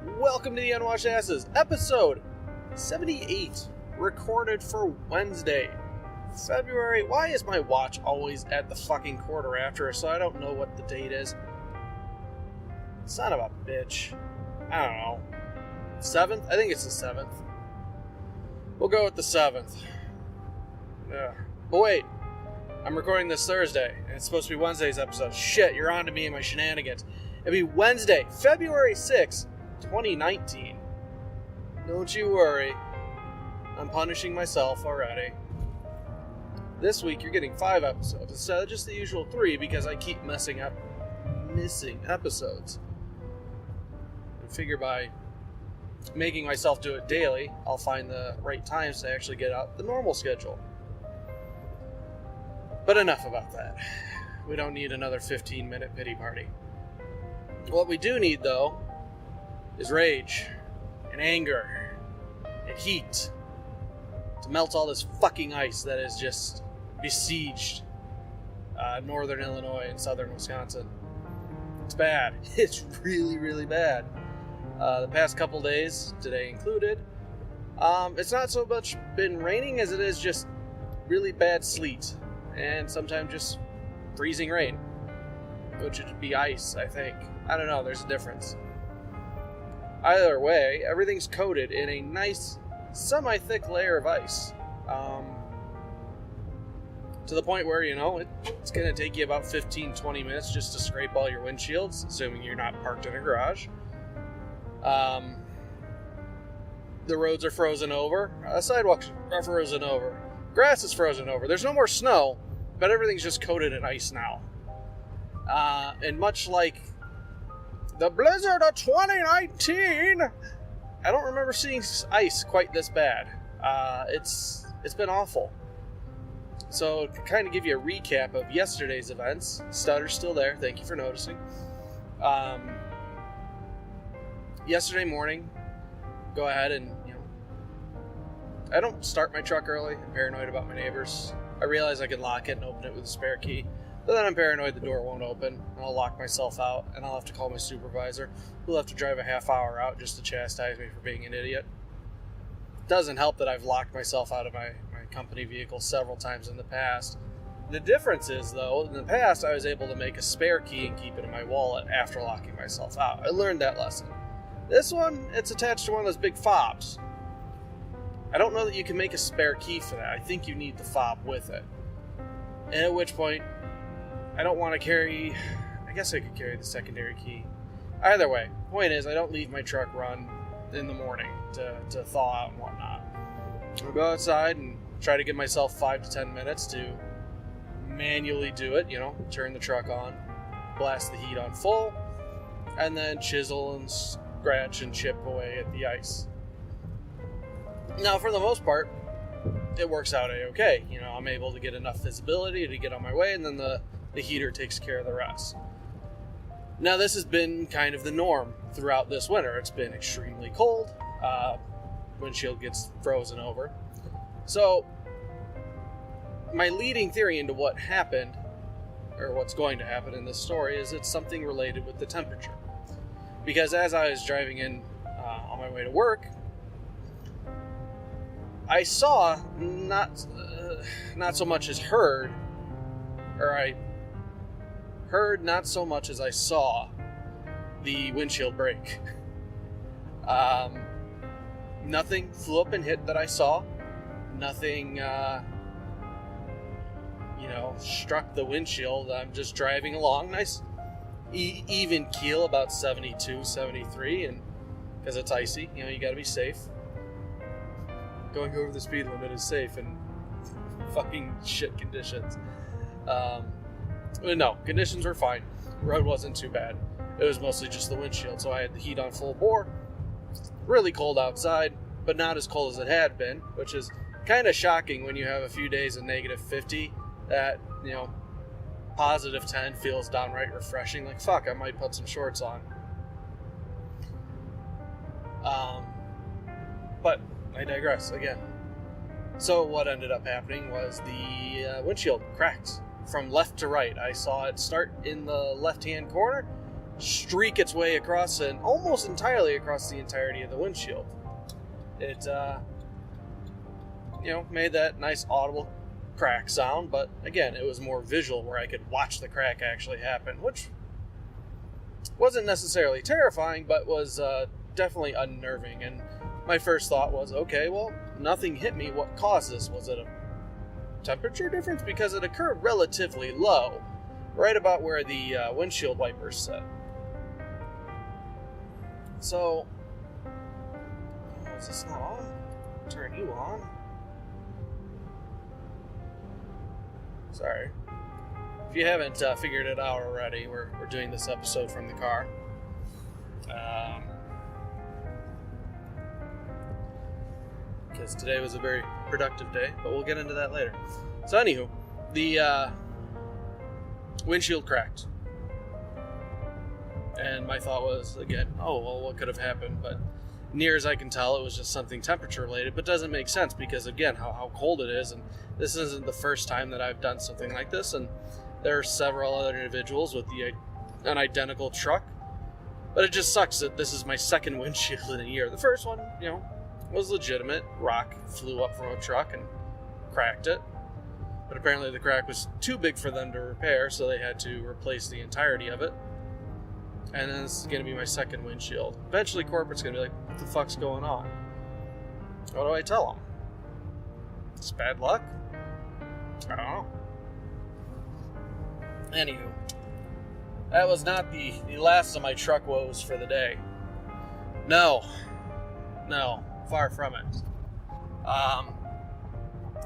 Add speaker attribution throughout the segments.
Speaker 1: Welcome to the Unwashed Asses, episode 78, recorded for Wednesday, February. Why is my watch always at the fucking quarter after, so I don't know what the date is? Son of a bitch. I don't know. 7th? I think it's the 7th. We'll go with the 7th. Yeah. But wait, I'm recording this Thursday, and it's supposed to be Wednesday's episode. Shit, you're on to me and my shenanigans. It'll be Wednesday, February 6th, 2019. Don't you worry. I'm punishing myself already. This week you're getting 5 episodes instead of just the usual 3 because I keep missing episodes. I figure by making myself do it daily, I'll find the right times to actually get out the normal schedule. But enough about that. We don't need another 15-minute pity party. What we do need, though, is rage and anger and heat to melt all this fucking ice that is just besieged northern Illinois and southern Wisconsin. It's bad. It's really, really bad. The past couple days, today included, it's not so much been raining as it is just really bad sleet and sometimes just freezing rain, which would be ice, I think. I don't know, there's a difference. Either way, everything's coated in a nice, semi-thick layer of ice. To the point where, it's going to take you about 15-20 minutes just to scrape all your windshields, assuming you're not parked in a garage. The roads are frozen over. Sidewalks are frozen over. Grass is frozen over. There's no more snow, but everything's just coated in ice now. And much like the blizzard of 2019, I don't remember seeing ice quite this bad. It's been awful. So to kind of give you a recap of yesterday's events, Stutter's still there. Thank you for noticing. Yesterday morning, go ahead and, I don't start my truck early. I'm paranoid about my neighbors. I realize I can lock it and open it with a spare key. But then I'm paranoid the door won't open, and I'll lock myself out, and I'll have to call my supervisor, who'll have to drive a half hour out just to chastise me for being an idiot. It doesn't help that I've locked myself out of my company vehicle several times in the past. The difference is, though, in the past I was able to make a spare key and keep it in my wallet after locking myself out. I learned that lesson. This one, it's attached to one of those big fobs. I don't know that you can make a spare key for that. I think you need the fob with it. And at which point, I don't want to carry... I guess I could carry the secondary key. Either way, point is, I don't leave my truck run in the morning to thaw out and whatnot. I'll go outside and try to give myself 5 to 10 minutes to manually do it, turn the truck on, blast the heat on full, and then chisel and scratch and chip away at the ice. Now, for the most part, it works out a-okay. I'm able to get enough visibility to get on my way, and then the heater takes care of the rest. Now, this has been kind of the norm throughout this winter. It's been extremely cold. Windshield gets frozen over. So, my leading theory into what happened, or what's going to happen in this story, is it's something related with the temperature. Because as I was driving in on my way to work, I saw, not so much as heard, or I heard not so much as I saw the windshield break. Nothing flew up and hit that I saw. Nothing, struck the windshield. I'm just driving along, nice even keel, about 72, 73, and because it's icy, you gotta be safe. Going over the speed limit is safe in fucking shit conditions. No, conditions were fine. Road wasn't too bad. It was mostly just the windshield, so I had the heat on full bore. Really cold outside, but not as cold as it had been, which is kind of shocking when you have a few days of negative 50 that, positive 10 feels downright refreshing. Like, fuck, I might put some shorts on. But I digress again. So what ended up happening was the windshield cracked from left to right. I saw it start in the left-hand corner streak its way across and almost entirely across the entirety of the windshield. It, made that nice audible crack sound, but again, it was more visual where I could watch the crack actually happen, which wasn't necessarily terrifying, but was definitely unnerving. And my first thought was, okay, well, nothing hit me. What caused this? Was it a temperature difference? Because it occurred relatively low, right about where the windshield wipers sit. So, is this not on? Turn you on. Sorry. If you haven't figured it out already, we're doing this episode from the car. Because today was a very productive day, but we'll get into that later. So anywho, the windshield cracked. And my thought was, again, oh, well, what could have happened? But near as I can tell, it was just something temperature related, but doesn't make sense because, again, how cold it is. And this isn't the first time that I've done something like this. And there are several other individuals with an identical truck. But it just sucks that this is my second windshield in a year. The first one, was legitimate. Rock flew up from a truck and cracked it. But apparently the crack was too big for them to repair, so they had to replace the entirety of it. And then this is going to be my second windshield. Eventually corporate's going to be like, what the fuck's going on? What do I tell them? It's bad luck? I don't know. Anywho, that was not the last of my truck woes for the day. No, far from it.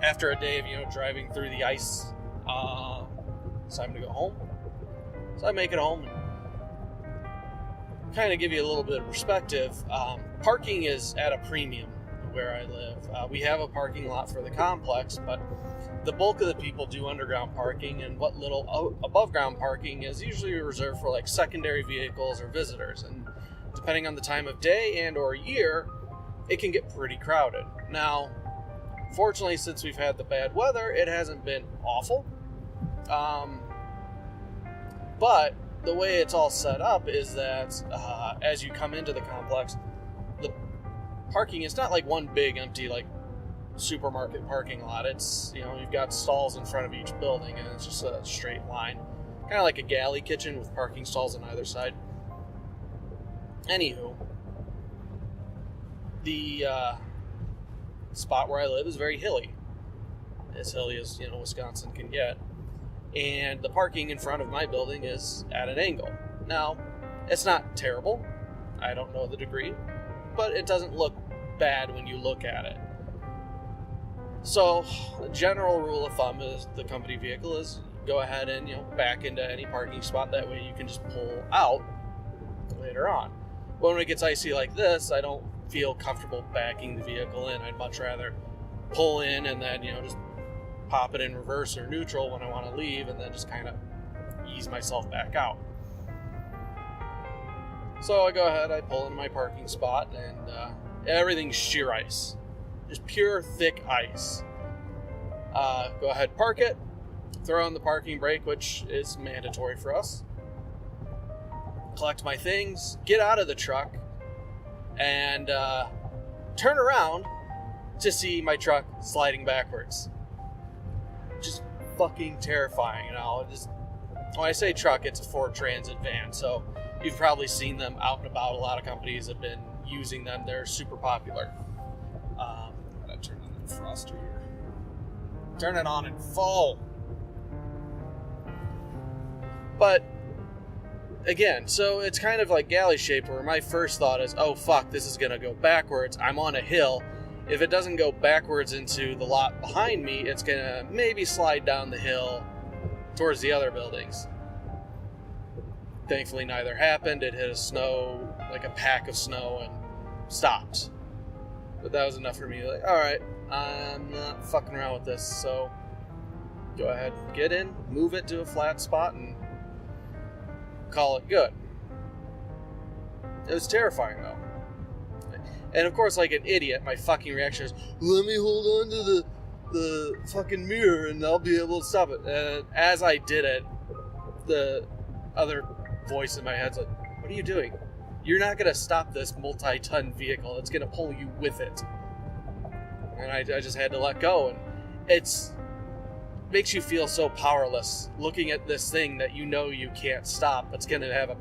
Speaker 1: After a day of, driving through the ice, it's time to go home. So I make it home and kind of give you a little bit of perspective. Parking is at a premium where I live. We have a parking lot for the complex, but the bulk of the people do underground parking, and what little above ground parking is usually reserved for like secondary vehicles or visitors. And depending on the time of day and or year, it can get pretty crowded. Now, fortunately, since we've had the bad weather, it hasn't been awful. But the way it's all set up is that as you come into the complex, the parking is not like one big empty like supermarket parking lot. It's, you've got stalls in front of each building, and it's just a straight line, kind of like a galley kitchen with parking stalls on either side. Anywho, the spot where I live is very hilly, as hilly as Wisconsin can get. And the parking in front of my building is at an angle. Now, it's not terrible. I don't know the degree, but it doesn't look bad when you look at it. So, the general rule of thumb is the company vehicle is go ahead and, back into any parking spot. That way you can just pull out later on. But when it gets icy like this, I don't feel comfortable backing the vehicle in. I'd much rather pull in and then, just pop it in reverse or neutral when I want to leave, and then just kind of ease myself back out. So I go ahead, I pull into my parking spot, and everything's sheer ice. Just pure thick ice. Go ahead, park it, throw on the parking brake, which is mandatory for us. Collect my things, get out of the truck, and turn around to see my truck sliding backwards. Just fucking terrifying, when I say truck, it's a Ford Transit van, so you've probably seen them out and about. A lot of companies have been using them. They're super popular. I'm gonna turn on the defroster here. Turn it on in full. But again, so it's kind of like galley shaped, where my first thought is, oh fuck, this is gonna go backwards. I'm on a hill. If it doesn't go backwards into the lot behind me, it's going to maybe slide down the hill towards the other buildings. Thankfully, neither happened. It hit a pack of snow, and stopped. But that was enough for me. Like, all right, I'm not fucking around with this. So go ahead, get in, move it to a flat spot, and call it good. It was terrifying, though. And of course, like an idiot, my fucking reaction is, let me hold on to the fucking mirror and I'll be able to stop it. As I did it, the other voice in my head's like, What are you doing? You're not going to stop this multi-ton vehicle. It's going to pull you with it. And I just had to let go. And it's makes you feel so powerless looking at this thing that you know you can't stop. It's going to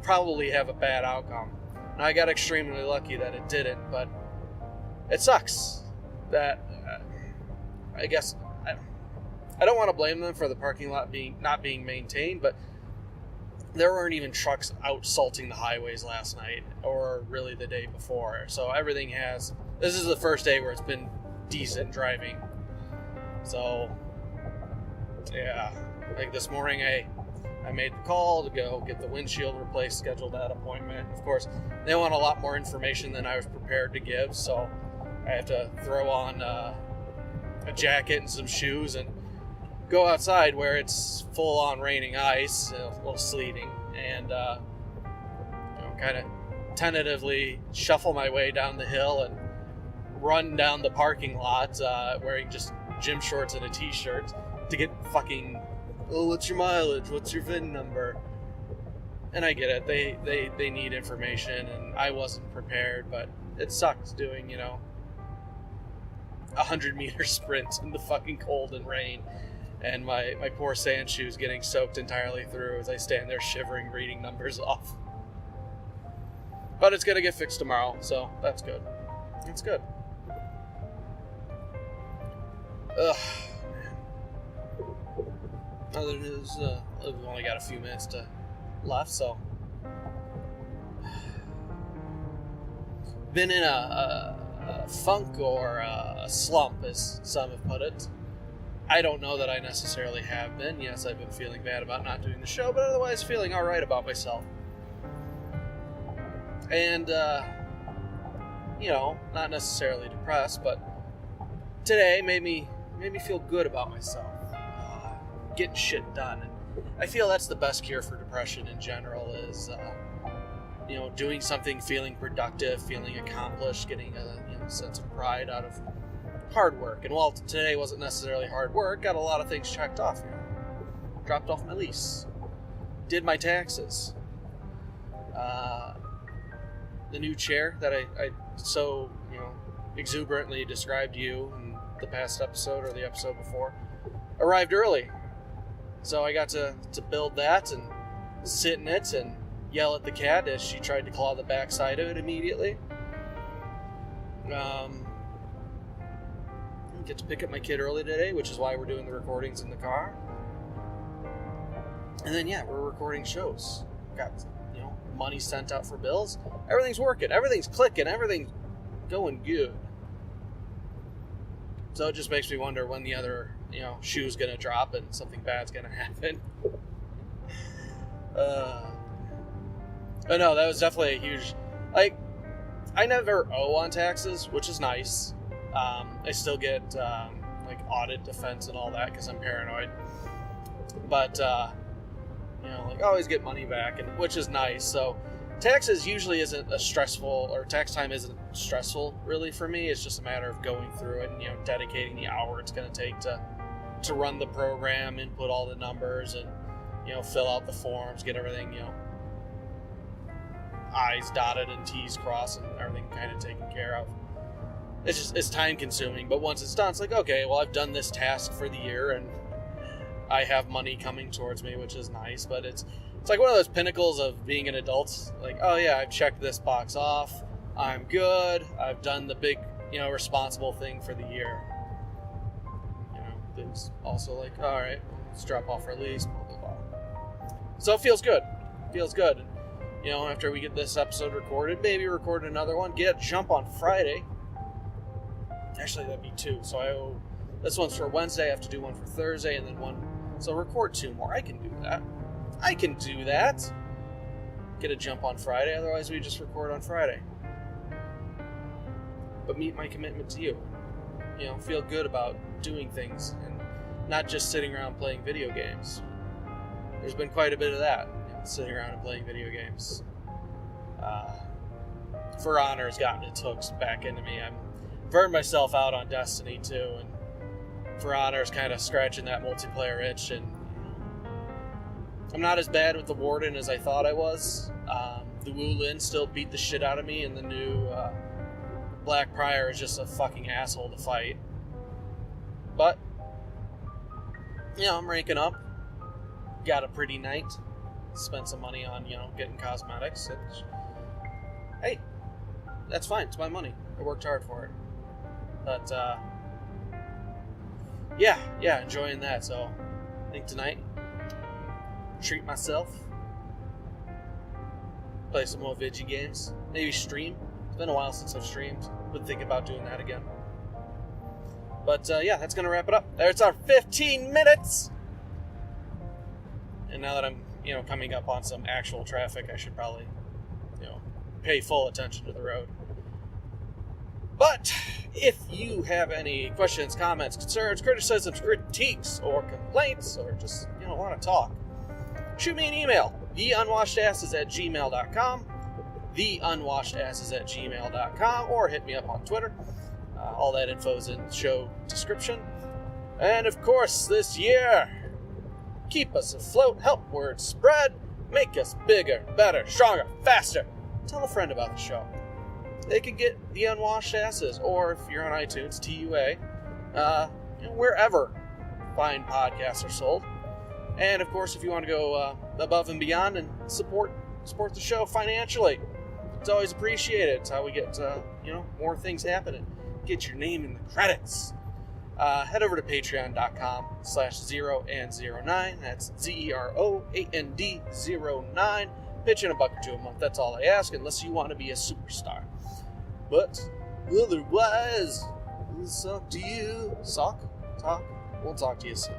Speaker 1: probably have a bad outcome. And I got extremely lucky that it didn't, but it sucks that I guess I don't want to blame them for the parking lot not being maintained, but there weren't even trucks out salting the highways last night or really the day before. So this is the first day where it's been decent driving. So yeah, like this morning I made the call to go get the windshield replaced, scheduled that appointment. Of course, they want a lot more information than I was prepared to give, so I have to throw on a jacket and some shoes and go outside where it's full on raining ice, a little sleeting, and kind of tentatively shuffle my way down the hill and run down the parking lot wearing just gym shorts and a t-shirt to get fucking, oh, what's your mileage? What's your VIN number? And I get it. They need information, and I wasn't prepared, but it sucks doing, 100-meter sprint in the fucking cold and rain, and my poor sand shoes getting soaked entirely through as I stand there shivering, reading numbers off. But it's gonna get fixed tomorrow, so that's good. It's good. Ugh, man. Other news, we've only got a few minutes left, so been in a funk or a slump, as some have put it. I don't know that I necessarily have been. Yes, I've been feeling bad about not doing the show, but otherwise feeling all right about myself. And, not necessarily depressed, but today made me feel good about myself. Getting shit done. And I feel that's the best cure for depression in general is, doing something, feeling productive, feeling accomplished, getting a sense of pride out of hard work. And while today wasn't necessarily hard work, got a lot of things checked off. Dropped off my lease, did my taxes, the new chair that I so exuberantly described to you in the past episode or the episode before arrived early, so I got to build that and sit in it and yell at the cat as she tried to claw the backside of it immediately. Get to pick up my kid early today, which is why we're doing the recordings in the car. And then we're recording shows. Got money sent out for bills. Everything's working. Everything's clicking. Everything's going good. So it just makes me wonder when the other shoe's gonna drop and something bad's gonna happen. But no, that was definitely a huge. I never owe on taxes, which is nice. I still get audit defense and all that because I'm paranoid. But always get money back, and which is nice. So taxes usually isn't tax time isn't stressful really for me. It's just a matter of going through it and dedicating the hour it's going to take to run the program, input all the numbers, and fill out the forms, get everything I's dotted and T's crossed and everything kind of taken care of. It's time consuming, but once it's done, it's like, okay, well, I've done this task for the year and I have money coming towards me, which is nice. But it's like one of those pinnacles of being an adult. Like, oh yeah, I've checked this box off. I'm good. I've done the big, responsible thing for the year. Things also like, all right, let's drop off our lease, blah, blah, blah. So it feels good. Feels good. And, after we get this episode recorded, maybe record another one, get a jump on Friday. Actually, that'd be 2. So this one's for Wednesday. I have to do one for Thursday and then one. So record 2 more. I can do that. Get a jump on Friday. Otherwise, we just record on Friday. But meet my commitment to you. Feel good about doing things and not just sitting around playing video games. There's been quite a bit of that, sitting around and playing video games. For Honor has gotten its hooks back into me. I'm burned myself out on Destiny 2, and For Honor is kind of scratching that multiplayer itch, and I'm not as bad with the Warden as I thought I was. the Woolin still beat the shit out of me, and the new Black Prior is just a fucking asshole to fight. But, I'm ranking up. Got a pretty night. Spent some money on, getting cosmetics. Hey, that's fine. It's my money. I worked hard for it. But, yeah, enjoying that. So, I think tonight, treat myself. Play some more video games. Maybe stream. It's been a while since I've streamed. Would think about doing that again. But, that's going to wrap it up. There's our 15 minutes! And now that I'm, coming up on some actual traffic, I should probably, pay full attention to the road. But if you have any questions, comments, concerns, criticisms, critiques, or complaints, or just, want to talk, shoot me an email, theunwashedasses@gmail.com, theunwashedasses@gmail.com, or hit me up on Twitter. All that info is in the show description. And of course, this year, keep us afloat, help word spread, make us bigger, better, stronger, faster. Tell a friend about the show. They can get The Unwashed Asses, or if you're on iTunes, TUA, wherever fine podcasts are sold. And of course, if you want to go above and beyond and support the show financially, it's always appreciated. It's how we get more things happening. Get your name in the credits. Head over to patreon.com/zeroand09. That's ZEROAND09. Pitch in $1 or $2 a month. That's all I ask, unless you want to be a superstar. But otherwise, we'll talk to you. We'll talk to you soon.